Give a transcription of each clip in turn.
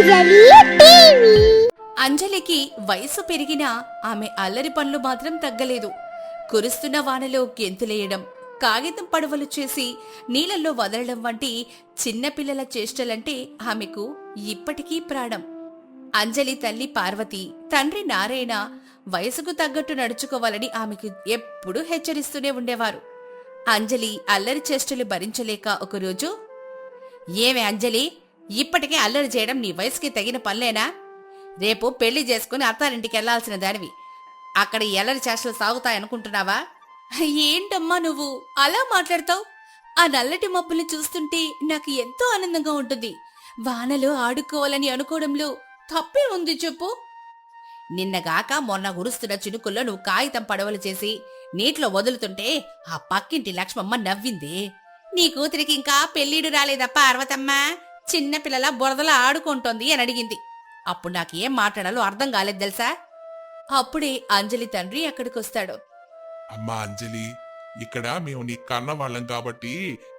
అంజలి TV. అంజలికి వయసు పెరిగినా ఆమె అల్లరి పనులు మాత్రం తగ్గలేదు. కురుస్తున్న వానలో గెంతులేయడం, కాగితం పడవలు చేసి నీళ్లలో వదలడం వంటి చిన్నపిల్లల చేష్టలంటే ఆమెకు ఇప్పటికీ ప్రాణం. అంజలి తల్లి పార్వతి, తండ్రి నారాయణ వయసుకు తగ్గట్టు నడుచుకోవాలని ఆమెకు ఎప్పుడూ హెచ్చరిస్తూనే ఉండేవారు. అంజలి అల్లరి చేష్టలు భరించలేక ఒకరోజు, ఏమే అంజలి, ఇప్పటికే అల్లరి చేయడం నీ వయసుకి తగిన పనులేనా? రేపు పెళ్లి చేసుకుని అత్తారింటికి వెళ్లాల్సిన దానివి. అక్కడ ఎల్లరి చేష్టలు సాగుతాయనుకుంటున్నావా? ఏంటమ్మా నువ్వు అలా మాట్లాడతావు? ఆ నల్లటి మబ్బుల్ని చూస్తుంటే నాకు ఎంతో ఆనందంగా ఉంటుంది. వానలో ఆడుకోవాలని అనుకోవడంలో తప్పే ఉంది చెప్పు. నిన్నగాక మొన్న గురుస్తున్న చినుకుల్లో నువ్వు కాగితం పడవలు చేసి నీటిలో వదులుతుంటే ఆ పక్కింటి లక్ష్మమ్మ నవ్వింది. నీ కూతురికి ఇంకా పెళ్ళీడు రాలేదా పార్వతమ్మ? చిన్నపిల్లల బురదలా ఆడుకుంటోంది అని అడిగింది. అప్పుడు నాకు ఏం మాట్లాడాలో అర్థం కాలేదు తెలుసా? అప్పుడే అంజలి తండ్రి అక్కడికొస్తాడు. అమ్మా అంజలి, ఇక్కడ మేము నీ కన్న వాళ్ళం కాబట్టి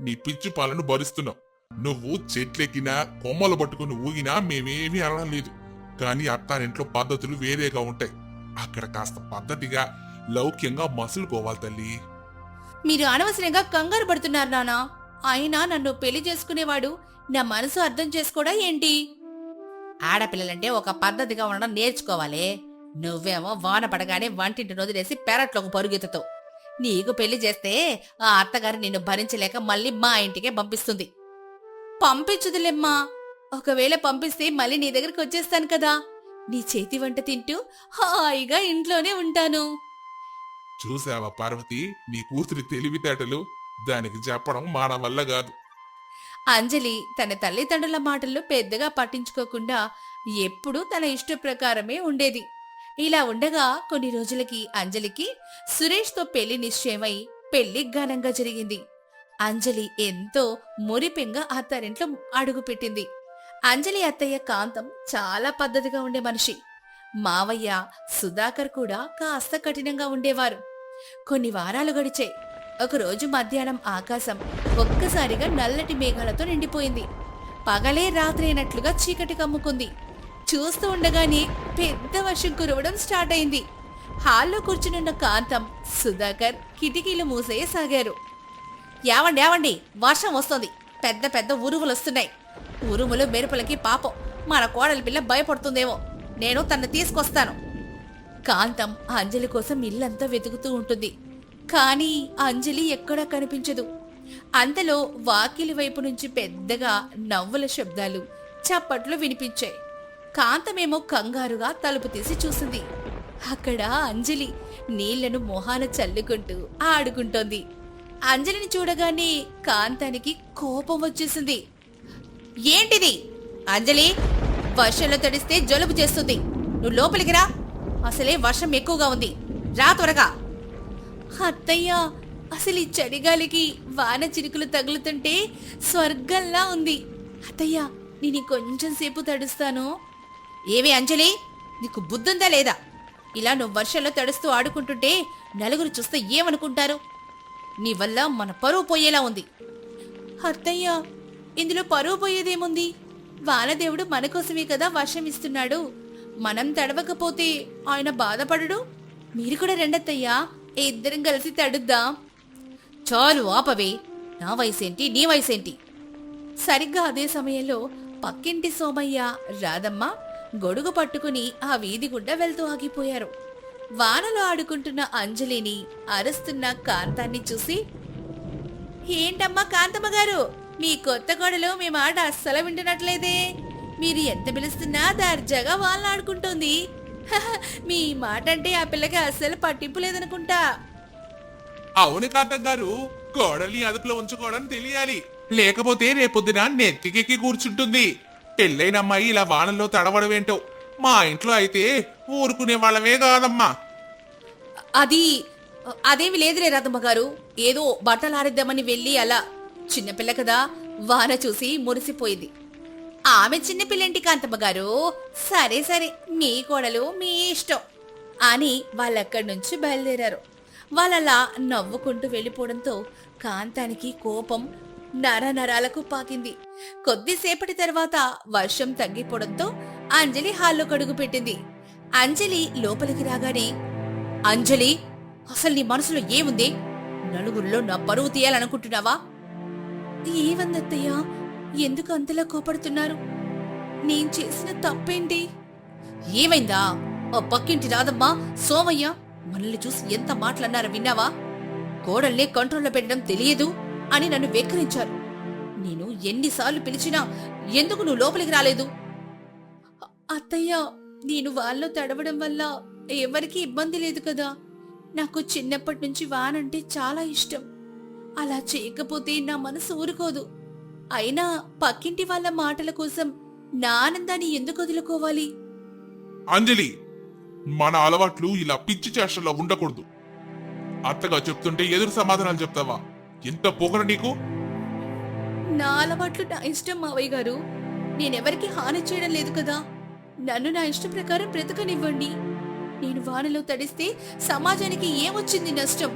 నీ పిచ్చి పాలను భరిస్తున్నాం. నువ్వు చెట్లెక్కినా కొమ్మలు పట్టుకుని ఊగినా మేమేమీ అనలేదు. కానీ అత్తారింట్లో పద్ధతులు వేరేగా ఉంటాయి. అక్కడ కాస్త పద్ధతిగా లౌక్యంగా మసులుకోవాలి తల్లి. మీరు అనవసరంగా కంగారు పడుతున్నారు నానా. అయినా నన్ను పెళ్లి చేసుకునేవాడు నా మనసు అర్థం చేసుకోడా ఏంటి? ఆడపిల్లలంటే ఒక పద్ధతిగా ఉండడం నేర్చుకోవాలి. నువ్వేమో వాన పడగానే వంటింటి వదిలేసి పెరట్లోకి పరుగెత్తుతావు. నీకు పెళ్లి చేస్తే ఆ అత్తగారు నిన్ను భరించలేక మళ్ళీ మా ఇంటికే పంపిస్తుంది. పంపించుదులేమ్మా. ఒకవేళ పంపిస్తే మళ్ళీ నీ దగ్గరికి వచ్చేస్తాను కదా. నీ చేతి వంట తింటూ హాయిగా ఇంట్లోనే ఉంటాను. చూసావా పార్వతి, నీ కూతురి తెలివితేటలు? దానికి చెప్పడం మన వల్ల కాదు. అంజలి తన తల్లిదండ్రుల మాటల్లో పెద్దగా పట్టించుకోకుండా ఎప్పుడూ తన ఇష్ట ప్రకారమే ఉండేది. ఇలా ఉండగా కొన్ని రోజులకి అంజలికి సురేష్తో పెళ్లి నిశ్చయమై పెళ్లి ఘనంగా జరిగింది. అంజలి ఎంతో మురిపెంగా అత్తారింట్లో అడుగుపెట్టింది. అంజలి అత్తయ్య కాంతం చాలా పద్ధతిగా ఉండే మనిషి. మావయ్య సుధాకర్ కూడా కాస్త కఠినంగా ఉండేవారు. కొన్ని వారాలు గడిచాయి. ఒకరోజు మధ్యాహ్నం ఆకాశం ఒక్కసారిగా నల్లటి మేఘాలతో నిండిపోయింది. పగలే రాత్రైనట్లుగా చీకటి కమ్ముకుంది. చూస్తూ ఉండగానే పెద్ద వర్షం కురవడం స్టార్ట్ అయింది. హాల్లో కూర్చునున్న కాంతం, సుధాకర్ కిటికీలు మూసేయసాగారు. యావండి, వర్షం వస్తోంది. పెద్ద పెద్ద ఉరుములు వస్తున్నాయి. ఉరుములు మెరుపులకి పాపం మన కోడలి పిల్ల భయపడుతుందేమో. నేను తన్ని తీసుకొస్తాను. కాంతం అంజలి కోసం ఇల్లంతా వెతుకుతూ ఉంటుంది. కానీ అంజలి ఎక్కడా కనిపించదు. అంతలో వాకిలి వైపు నుంచి పెద్దగా నవ్వుల శబ్దాలు, చప్పట్లు వినిపించాయి. కాంతమేమో కంగారుగా తలుపు తీసి చూసింది. అక్కడ అంజలి నీళ్లను మొహాన చల్లుకుంటూ ఆడుకుంటోంది. అంజలిని చూడగానే కాంతానికి కోపం వచ్చేసింది. ఏంటిది అంజలి? వర్షంలో తడిస్తే జలుబు చేస్తుంది. నువ్వు లోపలికి రా. అసలే వర్షం ఎక్కువగా ఉంది. రా త్వరగా. అత్తయ్య, అసలు ఈ చడిగాలికి వాన చిరుకులు తగులుతుంటే స్వర్గంలా ఉంది. అత్తయ్య, నేను కొంచెం సేపు తడుస్తాను. ఏవి అంజలి, నీకు బుద్ధుందా లేదా? ఇలా నువ్వు వర్షంలో తడుస్తూ ఆడుకుంటుంటే నలుగురు చూస్తే ఏమనుకుంటారు? నీ వల్ల మన పరువు పోయేలా ఉంది. అత్తయ్య, ఇందులో పరువు పోయేదేముంది? వానదేవుడు మన కోసమే కదా వర్షం ఇస్తున్నాడు. మనం తడవకపోతే ఆయన బాధపడడు. మీరు కూడా రెండత్తయ్యా, ఇద్దరం కలిసి తడుద్దాం. చాలు ఆపవే. నా వయసేంటి, నీ వయసేంటి? సరిగ్గా అదే సమయంలో పక్కింటి సోమయ్య, రాధమ్మ గొడుగు పట్టుకుని ఆ వీధి గుండా వెళ్తూ ఆగిపోయారు. వానలో ఆడుకుంటున్న అంజలిని, అరుస్తున్న కాంతాన్ని చూసి, ఏంటమ్మా కాంతమ్మ గారు, మీ కొత్త గొడలో మీ మాట అస్సలు వింటున్నట్లేదే. మీరు ఎంత పిలుస్తున్నా దర్జాగా వాళ్ళని ఆడుకుంటోంది. మీ మాట అంటే ఆ పిల్లకి అస్సలు పట్టింపు లేదనుకుంటా. అవును కాంతం గారు, కోడల్ని అదుపులో ఉంచుకోవడం తెలియాలి. లేకపోతే రేపొద్దున నెత్తికెక్కి కూర్చుంటుంది. పెళ్ళైన అమ్మాయి ఇలా వానల్లో తడవడమేంటో. మా ఇంట్లో అయితే ఊరుకునే వాళ్ళమే కాదమ్మా. అదేమి లేదులే రాధమ్మ గారు. ఏదో బట్టలు ఆరిద్దామని వెళ్ళి అలా. చిన్నపిల్ల కదా, వాన చూసి మురిసిపోయింది. ఆమె చిన్నపిల్లంటి కాంతమ్మ గారు. సరే సరే, మీ కోడలు మీ ఇష్టం అని వాళ్ళక్కడి నుంచి బయలుదేరారు. వాళ్ళలా నవ్వుకుంటూ వెళ్ళిపోవడంతో కాంతానికి కోపం నరాలకు పాకింది. కొద్దిసేపటి తర్వాత వర్షం తగ్గిపోవడంతో అంజలి హాల్లో కడుగు పెట్టింది. అంజలి లోపలికి రాగానే, అంజలి, అసలు నీ మనసులో ఏముంది? నలుగురిలో నా పరువు తీయాలనుకుంటున్నావా? ఏవందత్తయ్యా, ఎందుకు అంతలా కోపడుతున్నారు? నేను చేసిన తప్పేంటి? ఏమైందా? ఆ పక్కింటి రాదమ్మా, సోమయ్య మనల్ని చూసి ఎంత మాటలన్నారో విన్నావా? కోడల్ని కంట్రోల్లో పెట్టడం తెలియదు అని నన్ను వెక్కిరించారు. నేను ఎన్నిసార్లు పిలిచినా ఎందుకు నువ్వు లోపలికి రాలేదు? అత్తయ్య, నేను వాళ్ళలో తడవడం వల్ల ఎవరికీ ఇబ్బంది లేదు కదా. నాకు చిన్నప్పటి నుంచి వానంటే చాలా ఇష్టం. అలా చేయకపోతే నా మనసు ఊరుకోదు. అయినా పక్కింటి వాళ్ళ మాటల కోసం నా ఆనందాన్ని ఎందుకు వదులుకోవాలి? అంజలి, మన అలవాట్లు ఇలా పిచ్చి చేష్టల్లో ఉండకూడదు. అత్తగా చెప్తుంటే ఎదురు సమాధానాలు చెప్తావా? ఎంత పొగరు నీకు? నా అలవాట్లు నా ఇష్టం మావయ్య గారు. నేనెవరికి హాని చేయడం లేదు కదా. నన్ను నా ఇష్టం ప్రకారం బ్రతకనివ్వండి. నేను వానలో తడిస్తే సమాజానికి ఏమొచ్చింది నష్టం?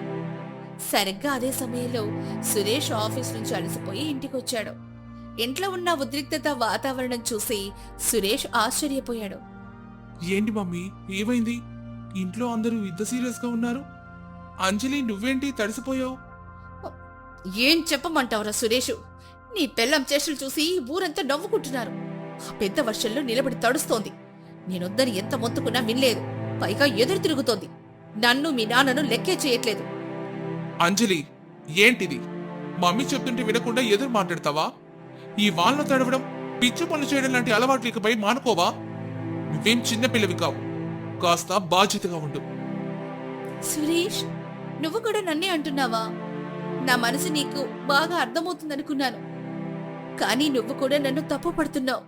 సరిగ్గా అదే సమయంలో సురేష్ ఆఫీస్ నుంచి అలసిపోయి ఇంటికొచ్చాడు. ఇంట్లో ఉన్న ఉద్రిక్తత వాతావరణం చూసి సురేష్ ఆశ్చర్యపోయాడు. ఏంటి మమ్మీ, ఏమైంది? ఇంట్లో అందరూ ఇంత సీరియస్ గా ఉన్నారు. అంజలి, నువ్వేంటి తడిసిపోయావు? ఏం చెప్పమంటావురా సురేష్? నీ పెళ్ళం చేష్టలు చూసి ఊరంతా నవ్వుకుంటున్నారు. ఆ పెద్ద వర్షంలో నిలబడి తడుస్తోంది. నేనొద్దని ఎంత మొత్తుకున్నా వినలేదు. పైగా ఎదురు తిరుగుతోంది. నన్ను మీ నాన్నను లెక్కే చేయట్లేదు. అంజలి, ఏంటిది? మమ్మీ చెప్తుంటే వినకుండా ఎదురు మాట్లాడతావా? ఈ వానలో తడవడం, పిచ్చి పనులు చేయడం లాంటి అలవాట్లు ఇకపై మానుకోవా? నువ్వేం చిన్నపిల్లవి కావు. కాస్త బాధ్యతగా ఉండు. సురేష్, నువ్వు కూడా నన్నే అంటున్నావా? నా మనసు నీకు బాగా అర్థమవుతుందనుకున్నాను. కానీ నువ్వు కూడా నన్ను తప్పు పడుతున్నావు.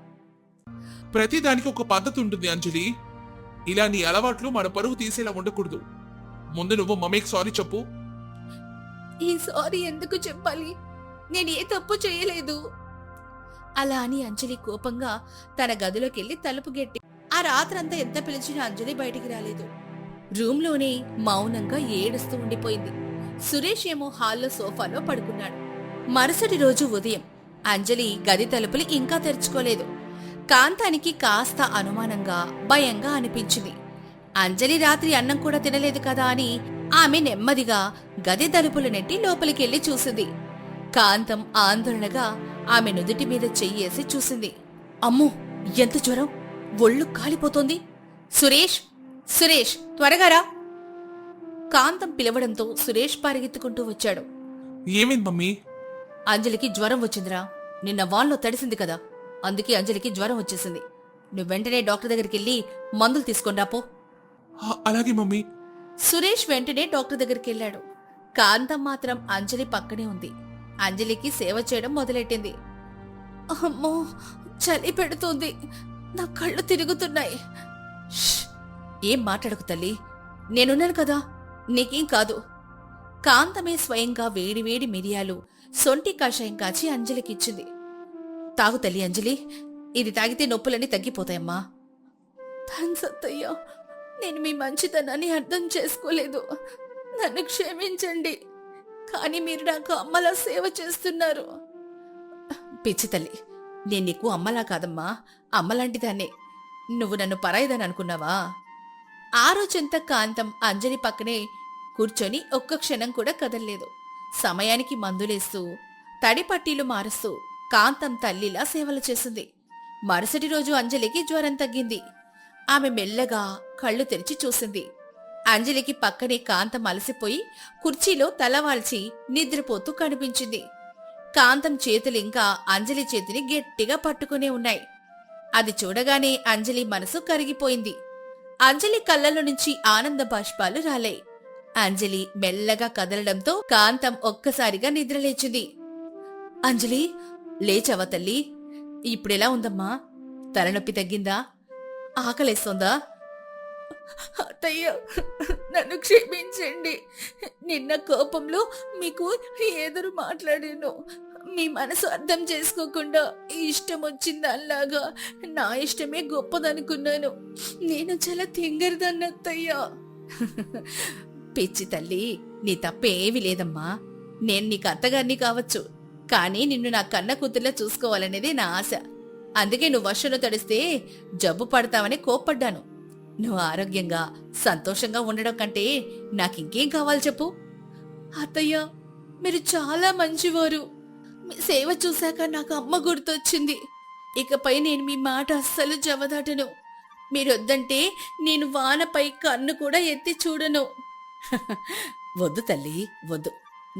ప్రతిదానికి ఒక పద్ధతి ఉంటుంది అంజలి. ఇలా నీ అలవాట్లు మన పరువు తీసేలా ఉండకూడదు. ముందు నువ్వు మమ్మీకి సారీ చెప్పు. ఈ సారీ ఎందుకు చెప్పాలి? నేను ఏ తప్పు చేయలేదు. అలా అని అంజలి కోపంగా తన గదిలోకెళ్లి తలుపు గట్టి ఆ రాత్రంతా ఎంత పిలిచినా అంజలి బయటికి రాలేదు. రూంలోనే మౌనంగా ఏడుస్తూ ఉండిపోయింది. సురేష్ ఏమో హాల్లో సోఫాలో పడుకున్నాడు. మరుసటి రోజు ఉదయం అంజలి గది తలుపులు ఇంకా తెరుచుకోలేదు. కాంతానికి కాస్త అనుమానంగా, భయంగా అనిపించింది. అంజలి రాత్రి అన్నం కూడా తినలేదు కదా అని ఆమె నెమ్మదిగా గది తలుపులు నెట్టి లోపలికెళ్లి చూసింది. కాంతం ఆందోళనగా ఆమె నుదుటి మీద చెయ్యేసి చూసింది. అమ్మో, ఎంత జ్వరం! ఒళ్ళు కాలిపోతోంది. సురేష్, సురేష్, త్వరగా రా! కాంతం పిలవడంతో సురేష్ పరిగెత్తుకుంటూ వచ్చాడు. ఏమైంది మమ్మీ? అంజలికి జ్వరం వచ్చిందిరా. నిన్న వాన్లో తడిసింది కదా, అందుకే అంజలికి జ్వరం వచ్చేసింది. నువ్వు వెంటనే డాక్టర్ దగ్గరికెళ్ళి మందులు తీసుకొని రాపో. అలాగే మమ్మీ. సురేష్ వెంటనే డాక్టర్ దగ్గరికెళ్ళాడు. కాంతం మాత్రం అంజలి పక్కనే ఉంది. అంజలికి సేవ చేయడం మొదలెట్టింది. అమ్మో, చలి పెడుతోంది. నా కళ్ళు తిరుగుతున్నాయి. ఏం మాట్లాడకు తల్లి, నేనున్నాను కదా, నీకేం కాదు. కాంతమే స్వయంగా వేడివేడి మిరియాలు, సొంటి కషాయం కాచి అంజలికిచ్చింది. తాగు తల్లి అంజలి, ఇది తాగితే నొప్పులన్నీ తగ్గిపోతాయమ్మా. థాంక్స్ అత్తయ్య, నేను మీ మంచితనాన్ని అర్థం చేసుకోలేదు. నన్ను క్షమించండి. కానీ మీరు నాకు అమ్మలా సేవ చేస్తున్నారు. పిచ్చి తల్లి, నేను నీకు అమ్మలా కాదమ్మా, అమ్మలాంటిదాన్నే. నువ్వు నన్ను పరాయిదని అనుకున్నావా? ఆ రోజంతా కాంతం అంజలి పక్కనే కూర్చొని ఒక్క క్షణం కూడా కదల్లేదు. సమయానికి మందులేస్తూ, తడి పట్టీలు మారుస్తూ కాంతం తల్లిలా సేవలు చేసింది. మరుసటి రోజు అంజలికి జ్వరం తగ్గింది. ఆమె మెల్లగా కళ్ళు తెరిచి చూసింది. అంజలికి పక్కనే కాంతం అలసిపోయి కుర్చీలో తలవాల్చి నిద్రపోతూ కనిపించింది. కాంతం చేతులింకా అంజలి చేతిని గట్టిగా పట్టుకునే ఉన్నాయి. అది చూడగానే అంజలి మనసు కరిగిపోయింది. అంజలి కళ్ళలో నుంచి ఆనంద బాష్పాలు రాలాయి. అంజలి మెల్లగా కదలడంతో కాంతం ఒక్కసారిగా నిద్రలేచింది. అంజలి, లేచావా తల్లి? ఇప్పుడెలా ఉందమ్మా? తలనొప్పి తగ్గిందా? ఆకలేస్తోందా? అత్తయ్య, నన్ను క్షమించండి. నిన్న కోపంలో మీకు ఎదురు మాట్లాడాను. మీ మనసు అర్థం చేసుకోకుండా ఇష్టం వచ్చిందల్లాగా నా ఇష్టమే గొప్పదనుకున్నాను. నేను చాలా తింగరదాన్ని అత్తయ్య. పిచ్చి తల్లి, నీ తప్పేమీ లేదమ్మా. నేను నీకు అత్తగారిని కావచ్చు, కానీ నిన్ను నా కన్న కూతుర్లా చూసుకోవాలనేది నా ఆశ. అందుకే నువ్వు వర్షంలో తడిస్తే జబ్బు పడతావని కోప్పడ్డాను. నువ్వు ఆరోగ్యంగా సంతోషంగా ఉండడం కంటే నాకింకేం కావాలి చెప్పు. అత్తయ్య, మీరు చాలా మంచివారు. మీ సేవ చూశాక నాకు అమ్మ గుర్తొచ్చింది. ఇకపై నేను మీ మాట అస్సలు జవదాటను. మీరొద్దంటే నేను వానపై కన్ను కూడా ఎత్తి చూడను. వద్దు తల్లి, వద్దు.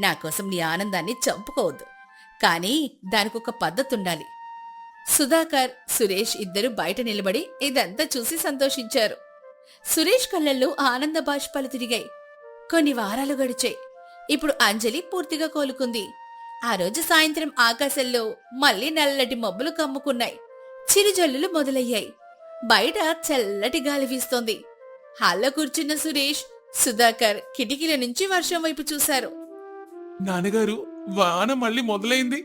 నా కోసం నీ ఆనందాన్ని చంపుకోవద్దు. కానీ దానికొక పద్ధతి ఉండాలి. సుధాకర్, సురేష్ ఇద్దరు బయట నిలబడి ఇదంతా చూసి సంతోషించారు. సురేష్ కళ్ళల్లో ఆనంద బాష్పాలు తిరిగాయి. కొన్ని వారాలు గడిచాయి. ఇప్పుడు అంజలి పూర్తిగా కోలుకుంది. ఆ రోజు సాయంత్రం ఆకాశంలో మళ్లీ నల్లటి మబ్బులు కమ్ముకున్నాయి. చిరుజల్లులు మొదలయ్యాయి. బయట చల్లటి గాలి వీస్తోంది. హాల్లో కూర్చున్న సురేష్, సుధాకర్ కిటికీల నుంచి వర్షం వైపు చూశారు. నాన్నగారు, వాన మళ్ళీ మొదలైంది.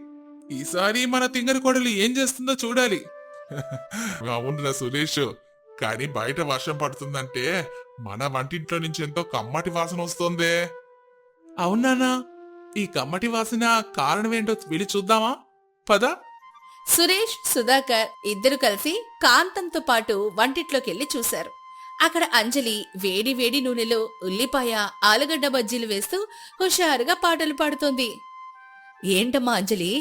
ఈసారి మన తింగరి కోడలు ఏం చేస్తుందో చూడాలి. అవునురా సురేష్, కానీ బయట వర్షం పడుతుందంటే మన వంటింట్లో నుంచి ఎంతో కమ్మటి వాసన వస్తోందే. అవునానా, ఈ కమ్మటి వాసన కారణమేంటో వెళ్ళి చూద్దామా? పద. సురేష్, సుధాకర్ ఇద్దరు కలిసి కాంతంతో పాటు వంటిట్లోకెళ్లి చూశారు. అక్కడ అంజలి వేడి వేడి నూనెలో ఉల్లిపాయ, ఆలుగడ్డ బజ్జీలు వేస్తూ హుషారుగా పాటలు పాడుతోంది. ఏంటమ్మా అంజలి,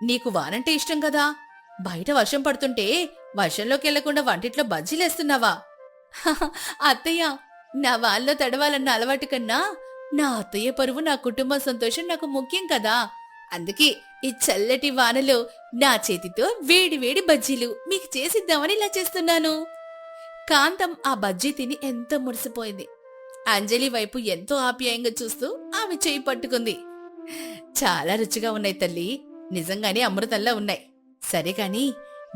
నీకు వానంటే ఇష్టం కదా? బయట వర్షం పడుతుంటే వర్షంలోకి వెళ్లకుండా వంటిట్లో బజ్జీలేస్తున్నావా? అత్తయ్య, నా వాన్లో తడవాలన్న అలవాటు కన్నా నా అత్తయ్య పరువు, నా కుటుంబ సంతోషం నాకు ముఖ్యం కదా. అందుకే ఈ చల్లటి వానలో నా చేతితో వేడి వేడి బజ్జీలు మీకు చేసిద్దామని ఇలా చేస్తున్నాను. కాంతం ఆ బజ్జీ తిని ఎంతో మురిసిపోయింది. అంజలి వైపు ఎంతో ఆప్యాయంగా చూస్తూ ఆమె చేయి పట్టుకుంది. చాలా రుచిగా ఉన్నాయి తల్లి, నిజంగానే అమృతంలా ఉన్నాయి. సరే కాని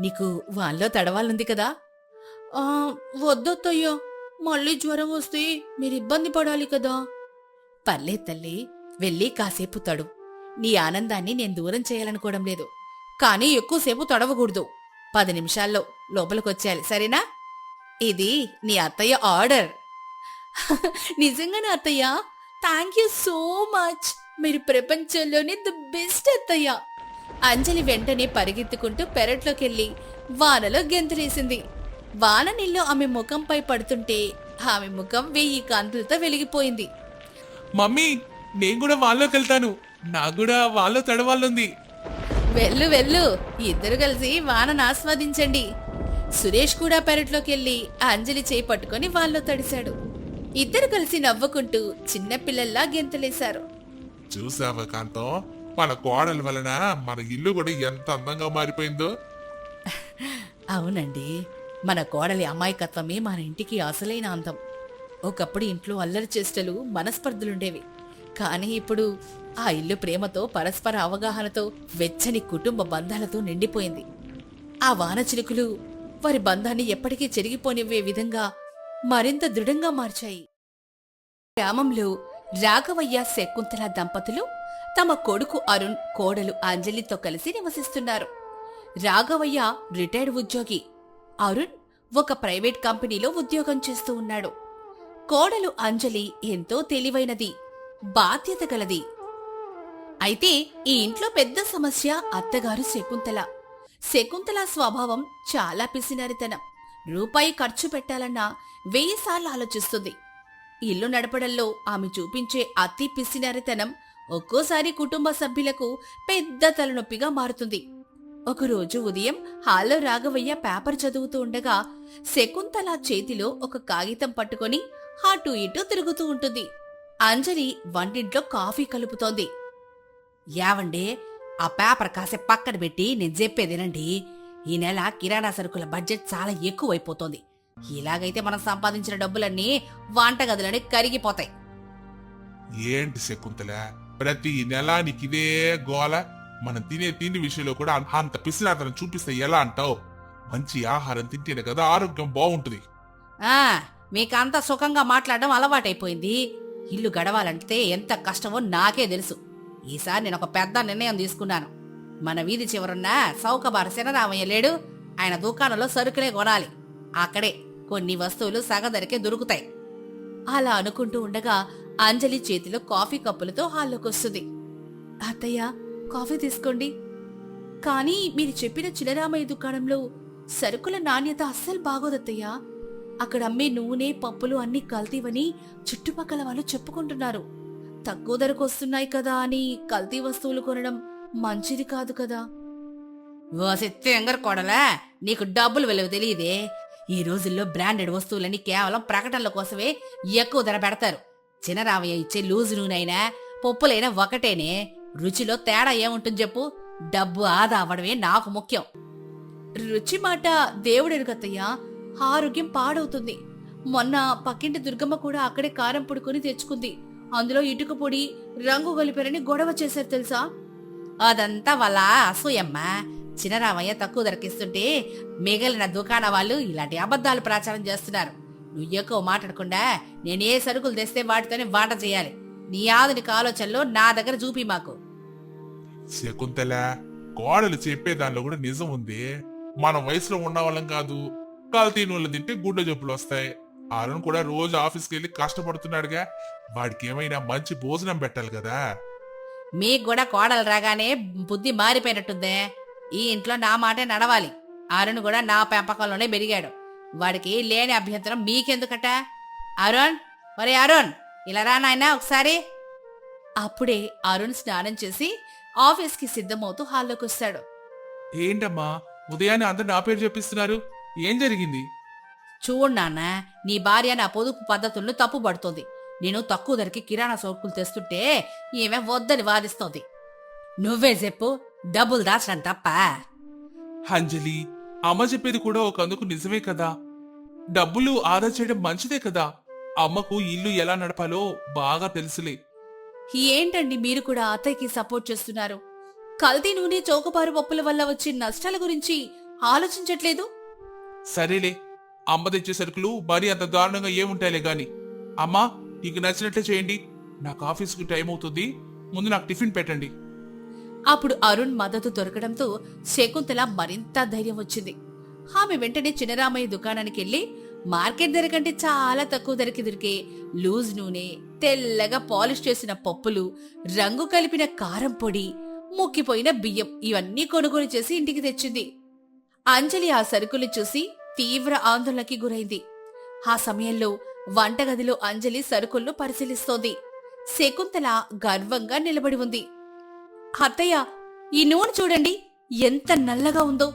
నీకు వాన్లో తడవాలంది కదా? వద్దొత్తయ్యో, మళ్ళీ జ్వరం వస్తే మీరు ఇబ్బంది పడాలి కదా. పర్లేదు తల్లి, వెళ్ళి కాసేపు తడు. నీ ఆనందాన్ని నేను దూరం చేయాలనుకోవడం లేదు. కానీ ఎక్కువసేపు తడవకూడదు. 10 నిమిషాల్లో లోపలికొచ్చేయాలి, సరేనా? ఇది నీ అత్తయ్య ఆర్డర్. నిజంగానే అత్తయ్య, థ్యాంక్ యూ సో మచ్. మీరు ప్రపంచంలోనే ది బెస్ట్ అత్తయ్య. అంజలి వెంటనే పరిగెత్తుకుంటూ పెరట్లోకెళ్లి వానలో గెంతులేసింది. వాన నీళ్ళు ఆమె ముఖంపై పడుతుంటే ఆమె ముఖం 1000 కాంతులతో వెలిగిపోయింది. మమ్మీ, నేను కూడా వాన్లోకి వెళ్తాను. నాకు కూడా వాన్లో తడవాలంది. వెళ్ళు వెళ్ళు, ఇద్దరు కలిసి వానను ఆస్వాదించండి. సురేష్ కూడా పెరట్లోకెళ్లి అంజలి చేయి పట్టుకుని వాన్లో తడిశాడు. ఇద్దరు కలిసి నవ్వుకుంటూ చిన్నపిల్లల్లా గెంతులేశారు. చూసావా కాంతం, మన కోడల వలన మన ఇల్లు కూడా ఎంత అందంగా మారిపోయిందో. అవునండి, మన కోడలి అమాయకత్వమే మన ఇంటికి అసలైన అందం. ఒకప్పుడు ఇంట్లో అల్లరి చేష్టలు, మనస్పర్ధలుండేవి. కానీ ఇప్పుడు ఆ ఇల్లు ప్రేమతో, పరస్పర అవగాహనతో, వెచ్చని కుటుంబ బంధాలతో నిండిపోయింది. ఆ వాన చినుకులు వారి బంధాన్ని ఎప్పటికీ చెరిగిపోనివ్వే విధంగా మరింత దృఢంగా మార్చాయి. గ్రామంలో రాఘవయ్య, శకుంతల దంపతులు తమ కొడుకు అరుణ్, కోడలు అంజలితో కలిసి నివసిస్తున్నారు. రాఘవయ్య రిటైర్డ్ ఉద్యోగి. అరుణ్ ఒక ప్రైవేట్ కంపెనీలో ఉద్యోగం చేస్తూ ఉన్నాడు. కోడలు అంజలి ఎంతో తెలివైనది, బాధ్యత గలది. అయితే ఈ ఇంట్లో పెద్ద సమస్య అత్తగారు శకుంతల. శకుంతల స్వభావం చాలా పిసినారితనం. రూపాయి ఖర్చు పెట్టాలన్నా 1000 సార్లు ఆలోచిస్తుంది. ఇల్లు నడపడంలో ఆమె చూపించే అతి పిసినారితనం ఒక్కోసారి కుటుంబ సభ్యులకు పెద్ద తలనొప్పిగా మారుతుంది. ఒకరోజు ఉదయం హాల్లో రాఘవయ్య పేపర్ చదువుతూ ఉండగా శకుంతల చేతిలో ఒక కాగితం పట్టుకొని అటూ ఇటూ తిరుగుతూ ఉంటుంది. అంజలి వంటింట్లో కాఫీ కలుపుతోంది. యావండే, ఆ పేపర్ కాసే పక్కన పెట్టి నేను చెప్పేదేనండి. ఈ నెల కిరాణా సరుకుల బడ్జెట్ చాలా ఎక్కువైపోతోంది. ఇలాగైతే మనం సంపాదించిన డబ్బులన్నీ వంటగదులని కరిగిపోతాయి. ఏంటి శకుంతల, ప్రతి నెల నీకిదే గోల? మనం తినే తిండి విషయంలో కూడా అంత పిసినాతనం చూపిస్తే ఎలా అంటావు? మంచి ఆహారం తింటేనే కదా ఆరోగ్యం బాగుంటుంది. మీకంతా సుఖంగా మాట్లాడడం అలవాటైపోయింది. ఇల్లు గడవాలంటే ఎంత కష్టమో నాకే తెలుసు. ఈసారి నేను ఒక పెద్ద నిర్ణయం తీసుకున్నాను. మన వీధి చివరున్న సౌకబార శనరామయ్య లేడు, ఆయన దుకాణంలో సరుకులే కొనాలి. అక్కడే కొన్ని వస్తువులు సగం ధరకే దొరుకుతాయి. అలా అనుకుంటూ ఉండగా అంజలి చేతిలో కాఫీ కప్పులతో హాల్లోకొస్తుంది. అత్తయ్య, కాఫీ తీసుకోండి. కానీ మీరు చెప్పిన చినరామయ్య దుకాణంలో సరుకుల నాణ్యత అస్సలు బాగోదత్తయ్యా. అక్కడ అమ్మే నూనె పప్పులు అన్ని కల్తీవని చుట్టుపక్కల వాళ్ళు చెప్పుకుంటున్నారు. తక్కువ ధరకు వస్తున్నాయి కదా అని కల్తీ వస్తువులు కొనడం మంచిది కాదు కదా. ఓ సిత్తంగర్ కొడలా, నీకు డబ్బులు విలువ తెలియదే. ఈ రోజుల్లో బ్రాండెడ్ వస్తువులని కేవలం ప్రకటనల కోసమే ఎక్కువ ధర పెడతారు. చినరామయ్య ఇచ్చే లూజు నూనెైనా పప్పులైనా ఒకటేనే. రుచిలో తేడా ఏముంటుంది చెప్పు? డబ్బు ఆదా అవ్వడమే నాకు ముఖ్యం. రుచి మాట దేవుడెరుగత్తయ్యా, ఆరోగ్యం పాడవుతుంది. మొన్న పక్కింటి దుర్గమ్మ కూడా అక్కడే కారం పొడుకొని తెచ్చుకుంది. అందులో ఇటుక పొడి రంగు కలిపారని గొడవ చేశారు తెలుసా? అదంతా వాళ్ళ అసూయమ్మా. చినరామయ్య తక్కువ ధరకిస్తుంటే మిగిలిన దుకాణ వాళ్ళు ఇలాంటి అబద్ధాలు ప్రచారం చేస్తున్నారు. నువ్వు ఎక్కువ మాట్లాడకుండా నేనే సరుకులు తెస్తే వాటితోనే వంట చేయాలి. నీ ఆధునిక ఆలోచనలో నా దగ్గర చూపి మాకు. శకుంతల, కోడలు చెప్పే దానిలో కూడా నిజం ఉంది. మనం వయసులో ఉన్న వాళ్ళం కాదు. కల్తీ నూనెలు తింటే గుండె జబ్బులు వస్తాయి. అరుణ్ కూడా రోజు ఆఫీస్కి వెళ్ళి కష్టపడుతున్నాడుగా. వాడికి ఏమైనా మంచి భోజనం పెట్టాలి కదా. మీకు కూడా కోడలు రాగానే బుద్ధి మారిపోయినట్టుందే. ఈ ఇంట్లో నా మాటే నడవాలి. అరుణ్ కూడా నా పెంపకంలోనే పెరిగాడు. వాడికి లేని అభ్యంతరం మీకెందుకట? అరుణ్, మరి అరుణ్ ఇలా రా నాయనా ఒకసారి. అప్పుడే అరుణ్ స్నానం చేసి ఆఫీస్కి సిద్ధమవుతూ హాల్లోకి వస్తాడు. ఏంటమ్మా ఉదయాన్నే అందరు నా పేరు చెప్పిస్తున్నారు? ఏం జరిగింది? చూడు నాన్న, నీ భార్య నా పొదుపు పద్ధతులను తప్పు పడుతోంది. నేను తక్కువ ధరకి కిరాణా సరుకులు తెస్తుంటే ఈమె వద్దని వాదిస్తోంది. నువ్వే చెప్పు, డబ్బులు దాచడం తప్ప? అంజలి, అమ్మ చెప్పేది కూడా ఒక అందుకు నిజమే కదా. డబ్బులు ఆదా చేయడం మంచిదే కదా. అమ్మకు ఇల్లు ఎలా నడపాలో బాగా తెలుసులే. ఏంటండి మీరు కూడా అత్తయ్యకి సపోర్ట్ చేస్తున్నారు? కల్తీ నూనె చౌకబారు పప్పుల వల్ల వచ్చే నష్టాల గురించి ఆలోచించట్లేదు? సరేలే, అమ్మ తెచ్చే సరుకులు మరీ అంత దారుణంగా ఏముంటాయిలే గాని. అమ్మా, నీకు నచ్చినట్లే చేయండి. నాకు ఆఫీస్కి టైం అవుతుంది. ముందు నాకు టిఫిన్ పెట్టండి. అప్పుడు అరుణ్ మద్దతు దొరకడంతో శకుంతల మరింత ధైర్యం వచ్చింది. ఆమె వెంటనే చినరామయ్య దుకాణానికి వెళ్లి మార్కెట్ ధర కంటే చాలా తక్కువ ధరకి దొరికే లూజ్ నూనె, తెల్లగా పాలిష్ చేసిన పప్పులు, రంగు కలిపిన కారం పొడి, ముక్కిపోయిన బియ్యం ఇవన్నీ కొనుగోలు చేసి ఇంటికి తెచ్చింది. అంజలి ఆ సరుకులు చూసి తీవ్ర ఆందోళనకి గురైంది. ఆ సమయంలో వంటగదిలో అంజలి సరుకులను పరిశీలిస్తోంది. శకుంతల గర్వంగా నిలబడి ఉంది. అత్తయ్య, ఈ నూనె చూడండి ఎంత నల్లగా ఉందో.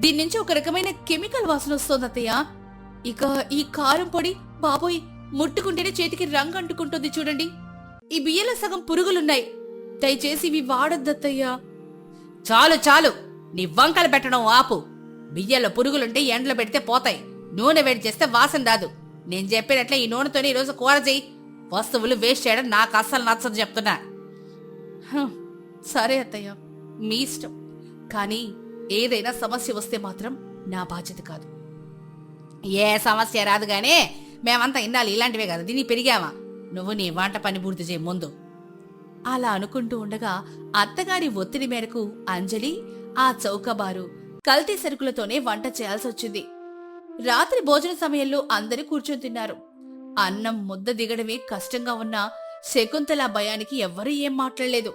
దీని నుంచి ఒక రకమైన కెమికల్ వాసన వస్తోంది అత్తయ్య. ఇక ఈ కారం పొడి, బాబోయ్, ముట్టుకుంటేనే చేతికి రంగు అంటుకుంటుంది చూడండి. ఈ బియ్యంలో సగం పురుగులున్నాయి. దయచేసి ఇవి వాడొద్దత్తయ్యా. చాలు చాలు, నీ వంకలు పెట్టడం ఆపు. బియ్యంలో పురుగులుంటే ఎండలో పెడితే పోతాయి. నూనె వేడి చేస్తే వాసన రాదు. నేను చెప్పినట్లే ఈ నూనెతోనే ఈరోజు కూర చేయి. వస్తువులు వేస్ట్ చేయడం నాకు అస్సలు నచ్చదు చెప్తున్నా. సరే అత్తయ్య, మీ ఇష్టం. కానీ ఏదైనా సమస్య వస్తే మాత్రం నా బాధ్యత కాదు. ఏ సమస్య రాదు గానీ మేమంతా ఇన్నాళ్ళు ఇలాంటివే కదా దీన్ని పెరిగామా. నువ్వు నీ వంట పని పూర్తి చేయి ముందు. అలా అనుకుంటూ ఉండగా అత్తగారి ఒత్తిడి మేరకు అంజలి ఆ చౌకబారు, కల్తీ సరుకులతోనే వంట చేయాల్సి వచ్చింది. రాత్రి భోజన సమయంలో అందరూ కూర్చొని తిన్నారు. అన్నం ముద్ద దిగడమే కష్టంగా ఉన్న శకుంతల భయానికి ఎవ్వరూ ఏం మాట్లాడలేదు.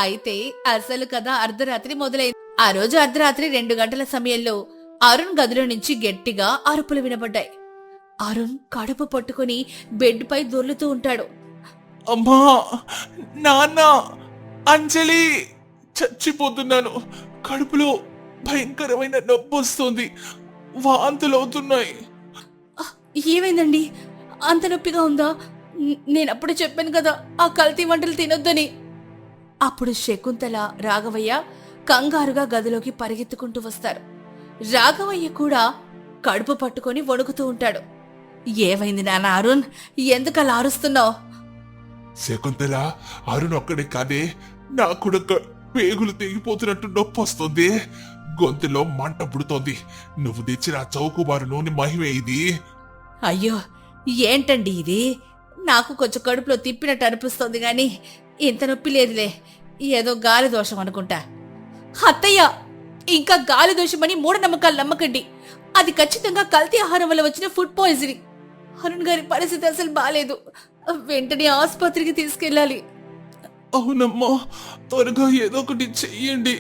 అయితే అసలు కథ అర్ధరాత్రి మొదలైంది. ఆ రోజు అర్ధరాత్రి 2 గంటల సమయంలో అరుణ్ గదిలో నుంచి గట్టిగా అరుపులు వినబడ్డాయి. అరుణ్ కడుపు పట్టుకుని బెడ్ పై దొర్లుతూ ఉంటాడు. అమ్మా, నాన్న, అంజలి, చచ్చిపోతున్నాను. కడుపులో భయంకరమైన నొప్పి వస్తుంది. వాంతులవుతున్నాయి. ఏమైందండి? అంత నొప్పిగా ఉందా? నేనప్పుడే చెప్పాను కదా ఆ కల్తీ వంటలు తినొద్దని. అప్పుడు శకుంతల, రాఘవయ్య కంగారుగా గదిలోకి పరిగెత్తుకుంటూ వస్తారు. రాఘవయ్య కూడా కడుపు పట్టుకొని వణుకుతూ ఉంటాడు. ఏమైంది నాన్న అరుణ్? ఎందుకలా అరుస్తున్నావు? శకుంతల, అరుణ్ ఒక్కడే కాదే, నాకు కూడా పేగులు తెగిపోతున్నట్టు నొప్పి వస్తుంది. గొంతులో మంట పుడుతోంది. నువ్వు తెచ్చిన ఆ చౌకబారు నూనె మహిమే ఇది. అయ్యో, ఏంటండి ఇది? నాకు కొంచెం కడుపులో తిప్పినట్టు అనిపిస్తోంది గాని ఇంత నొప్పి లేదులే. ఏదో గాలి దోషం అనుకుంటా. అత్తయ్య, ఇంకా గాలి దోషమని మూఢనమ్మకాలు నమ్మకండి. అది ఖచ్చితంగా కల్తీ ఆహారం వల్ల వచ్చిన ఫుడ్ పాయిజనింగ్. అరుణ్ గారి పరిస్థితి అసలు బాలేదు. వెంటనే ఆసుపత్రికి తీసుకెళ్ళాలి. అవునమ్మా, త్వరగా ఏదో ఒకటి చెయ్యండి,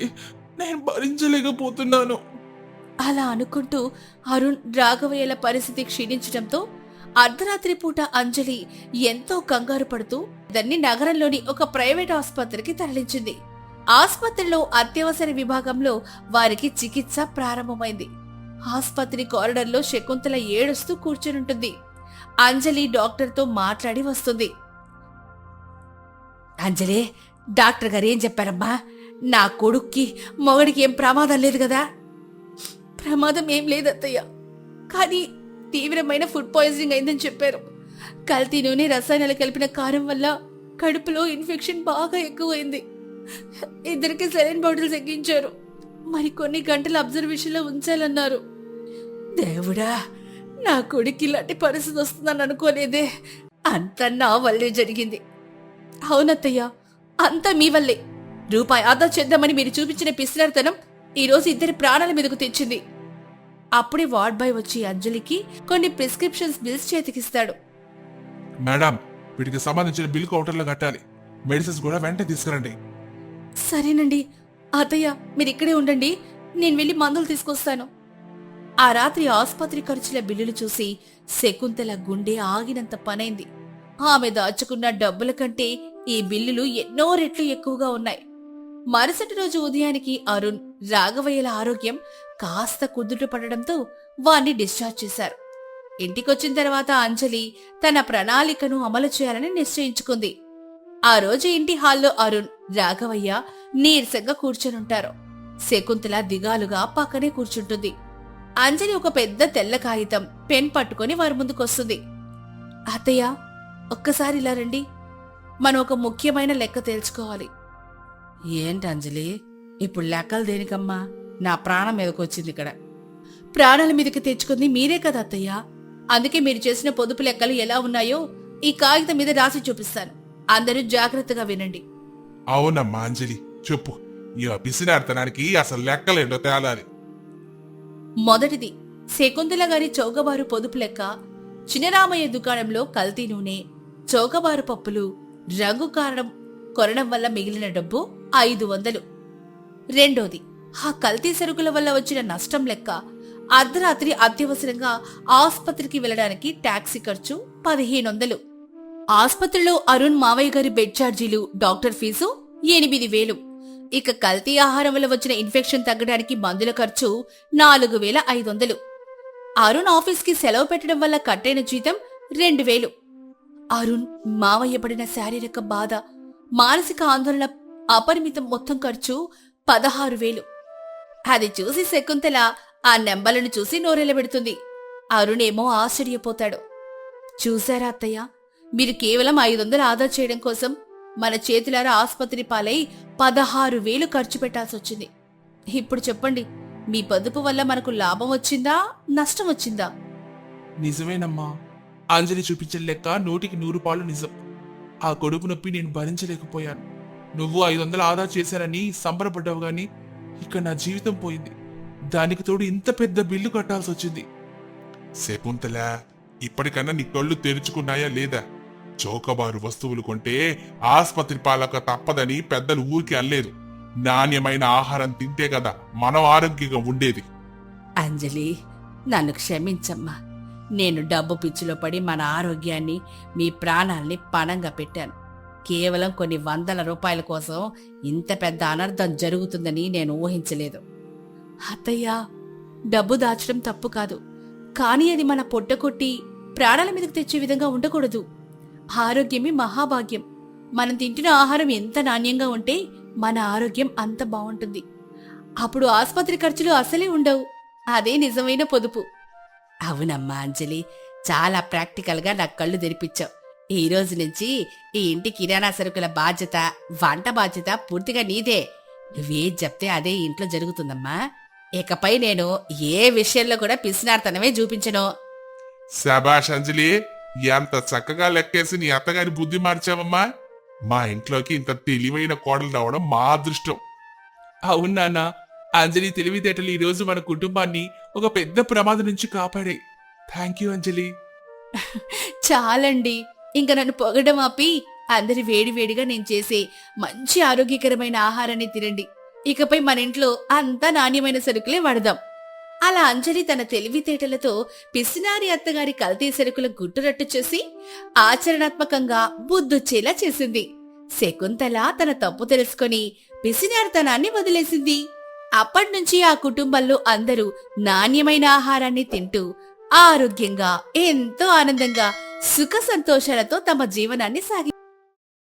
నేను భరించలేకపోతున్నాను. అలా అనుకుంటూ అరుణ్ రాఘవయ్యల పరిస్థితి క్షీణించడంతో అర్ధరాత్రి పూట అంజలి ఎంతో కంగారు పడుతూ దాన్ని నగరంలోని ఒక ప్రైవేట్ ఆసుపత్రికి తరలించింది. ఆసుపత్రిలో అత్యవసర విభాగంలో వారికి చికిత్స ప్రారంభమైంది. ఆసుపత్రి కారిడార్లో శకుంతల ఏడుస్తూ కూర్చునుంటుంది. అంజలి డాక్టర్తో మాట్లాడి వస్తుంది. అంజలి, డాక్టర్ గారు ఏం చెప్పారమ్మా? నా కొడుక్కి మొగడికి ఏం ప్రమాదం లేదు కదా? ప్రమాదం ఏం లేదత్తయ్య, కానీ తీవ్రమైన ఫుడ్ పాయిజనింగ్ అయిందని చెప్పారు. కల్తీ నూనె, రసాయనాలు కలిపిన కారం వల్ల కడుపులో ఇన్ఫెక్షన్ బాగా ఎక్కువైంది. ఇద్దరికి సెలైన్ బాటిల్స్ ఎక్కించారు. మరి కొన్ని గంటల అబ్జర్వేషన్లో ఉంచాలన్నారు. దేవుడా, నా కొడుకు ఇలాంటి పరిస్థితి వస్తుందని అనుకోలేదే. అంతా నా వల్లే జరిగింది. అవునత్తయ్య, అంతా మీ వల్లే. రూపాయి ఆదా చేద్దామని మీరు చూపించిన పిసినారితనం ఈరోజు ఇద్దరి ప్రాణాల మీదకు తెచ్చింది. అప్పుడే వార్డ్ బాయ్ వచ్చి అంజలికి కొన్ని ప్రిస్క్రిప్షన్స్ బిల్స్ చేతికిస్తాడు. మేడం, వీటికి సంబంధించిన బిల్ కౌంటర్లో కట్టాలి. మెడిసిన్స్ కూడా వెంటనే తీసుకురండి. సరేనండి అత్తయ్య, మీరు ఇక్కడే ఉండండి, నేను వెళ్ళి మందులు తీసుకొస్తాను. ఆ రాత్రి ఆసుపత్రి ఖర్చుల బిల్లులు చూసి శకుంతల గుండె ఆగినంత పనైంది. ఆమె దాచుకున్న డబ్బుల కంటే ఈ బిల్లులు ఎన్నో రెట్లు ఎక్కువగా ఉన్నాయి. మరుసటి రోజు ఉదయానికి అరుణ్, రాఘవయ్యల ఆరోగ్యం కాస్త కుదుట పడడంతో వాణ్ణి డిశ్చార్జ్ చేశారు. ఇంటికొచ్చిన తర్వాత అంజలి తన ప్రణాళికను అమలు చేయాలని నిశ్చయించుకుంది. ఆ రోజు ఇంటి హాల్లో అరుణ్, రాఘవయ్య నీరసంగా కూర్చొనుంటారు. శకుంతల దిగాలుగా పక్కనే కూర్చుంటుంది. అంజలి ఒక పెద్ద తెల్ల కాగితం, పెన్ పట్టుకుని వారి ముందుకొస్తుంది. అత్తయ్య, ఒక్కసారి ఇలా రండి, మనం ఒక ముఖ్యమైన లెక్క తేల్చుకోవాలి. ఏంటి అంజలి, ఇప్పుడు లెక్కలు దేనికమ్మా? నా ప్రాణం మీదకొచ్చింది ఇక్కడ. ప్రాణాల మీదకి తెచ్చుకుంది మీరే కదా అత్తయ్య. అందుకే మీరు చేసిన పొదుపు లెక్కలు ఎలా ఉన్నాయో ఈ కాగితం మీద రాసి చూపిస్తాను. అందరూ జాగ్రత్తగా వినండి. అవునమ్మా అంజలి, చెప్పు. ఈ పిసినార్తనానికి అసలు లెక్కలేంటో తేలాలి. మొదటిది, శకుంతల గారి చౌకబారు పొదుపు లెక్క. చినరామయ్య దుకాణంలో కల్తీ నూనె, చౌకబారు పప్పులు, రంగు కారణం కొనడం వల్ల మిగిలిన డబ్బు 500. రెండోది, ఆ కల్తీ సరుకుల వల్ల వచ్చిన నష్టం లెక్క. అర్ధరాత్రి అత్యవసరంగా ఆసుపత్రికి వెళ్లడానికి టాక్సీ ఖర్చు 1500. ఆసుపత్రిలో అరుణ్ మావయ్య గారి బెడ్ ఛార్జీలు, డాక్టర్ ఫీజు 8000. ఇక కల్తీ ఆహారం వల్ల వచ్చిన ఇన్ఫెక్షన్ తగ్గడానికి మందుల ఖర్చు 4500. అరుణ్ ఆఫీస్కి సెలవు పెట్టడం వల్ల కట్టైన జీతం 2000. అరుణ్ మావయ్య పడిన శారీరక బాధ, మానసిక ఆందోళన అపరిమితం మొత్తం ఖర్చు 16000. అది చూసి శకుంతల ఆ నెంబర్లను చూసి నోరెళ్లబెడుతుంది. అరుణ్ ఏమో ఆశ్చర్యపోతాడు. చూశారా అత్తయ్య, మీరు కేవలం 500 ఆదా చేయడం కోసం మన చేతులారా ఆసుపత్రి పాలై 16000 ఖర్చు పెట్టాల్సొచ్చింది. ఇప్పుడు చెప్పండి, మీ పొదుపు వల్ల మనకు లాభం వచ్చిందా, నష్టం వచ్చిందా? నిజమేనమ్మా, అంజలి చూపించిన లెక్క 100% నిజం. ఆ కడుపు నొప్పి నేను భరించలేకపోయాను. నువ్వు 500 ఆదా చేశానని సంబరపడ్డావు గాని ఇక నా జీవితం పోయింది. దానికి తోడు ఇంత పెద్ద బిల్లు కట్టాల్సి వచ్చింది. శకుంతల, ఇప్పటికన్నా నీ కళ్ళు తెరుచుకున్నాయా లేదా? చౌకబారు వస్తువులు కొంటే ఆసుపత్రి పాలక తప్పదని పెద్దలు ఊరికి అనలేదు. నాణ్యమైన ఆహారం తింటే కదా మనం ఆరోగ్యంగా ఉండేది. అంజలి, నన్ను క్షమించమ్మా. నేను డబ్బు పిచ్చిలో పడి మన ఆరోగ్యాన్ని, మీ ప్రాణాల్ని పణంగా పెట్టాను. కేవలం కొన్ని 100 రూపాయల కోసం ఇంత పెద్ద అనర్థం జరుగుతుందని నేను ఊహించలేదు. అత్తయ్య, డబ్బు దాచడం తప్పు కాదు, కానీ అది మన పొట్ట కొట్టి ప్రాణాల మీదకు తెచ్చే విధంగా ఉండకూడదు. ఆరోగ్యమే మహాభాగ్యం. మనం తింటున్న ఆహారం ఎంత నాణ్యంగా ఉంటే మన ఆరోగ్యం అంత బాగుంటుంది. అప్పుడు ఆసుపత్రి ఖర్చులు అసలే ఉండవు. అదే నిజమైన పొదుపు. అవునమ్మా అంజలి, చాలా ప్రాక్టికల్గా నా కళ్ళు తెరిపించావు. ఈ రోజు నుంచి ఈ ఇంటి కిరాణా సరుకుల బాధ్యత, వంట బాధ్యత పూర్తిగా నీదే. నువ్వేం చెప్తే అదే ఇంట్లో జరుగుతుందమ్మా. ఇకపై నేను ఏ విషయంలో కూడా పిసినార్తనమే చూపించను. శభాష్ అంజలి, ఎంత చక్కగా లెక్కేసి నీ అత్తగారి బుద్ధి మార్చావమ్మా. మా ఇంట్లోకి ఇంత తెలివైన కోడలు రావడం మా అదృష్టం. అవునానా, అంజలి తెలివితేటలు ఈ రోజు మన కుటుంబాన్ని ఒక పెద్ద ప్రమాదం నుంచి కాపాడే. థ్యాంక్ యూ అంజలి. చాలండి, ఇంక నన్ను పొగడం ఆపి అందరి వేడివేడిగా నేను చేసే మంచి ఆరోగ్యకరమైన ఆహారాన్ని తినండి. ఇకపై మన ఇంట్లో అంతా నాణ్యమైన సరుకులే వాడదాం. అలా అంజలి తన తెలివితేటలతో పిసినారి అత్తగారి కల్తీ సరుకుల గుట్టురట్టు చేసి ఆచరణాత్మకంగా బుద్ధొచ్చేలా చేసింది. శకుంతల తన తప్పు తెలుసుకొని పిసినారితనాన్ని వదిలేసింది. అప్పట్నుంచి ఆ కుటుంబంలో అందరూ నాణ్యమైన ఆహారాన్ని తింటూ ఆరోగ్యంగా ఎంతో ఆనందంగా సుఖ సంతోషాలతో తమ జీవనాన్ని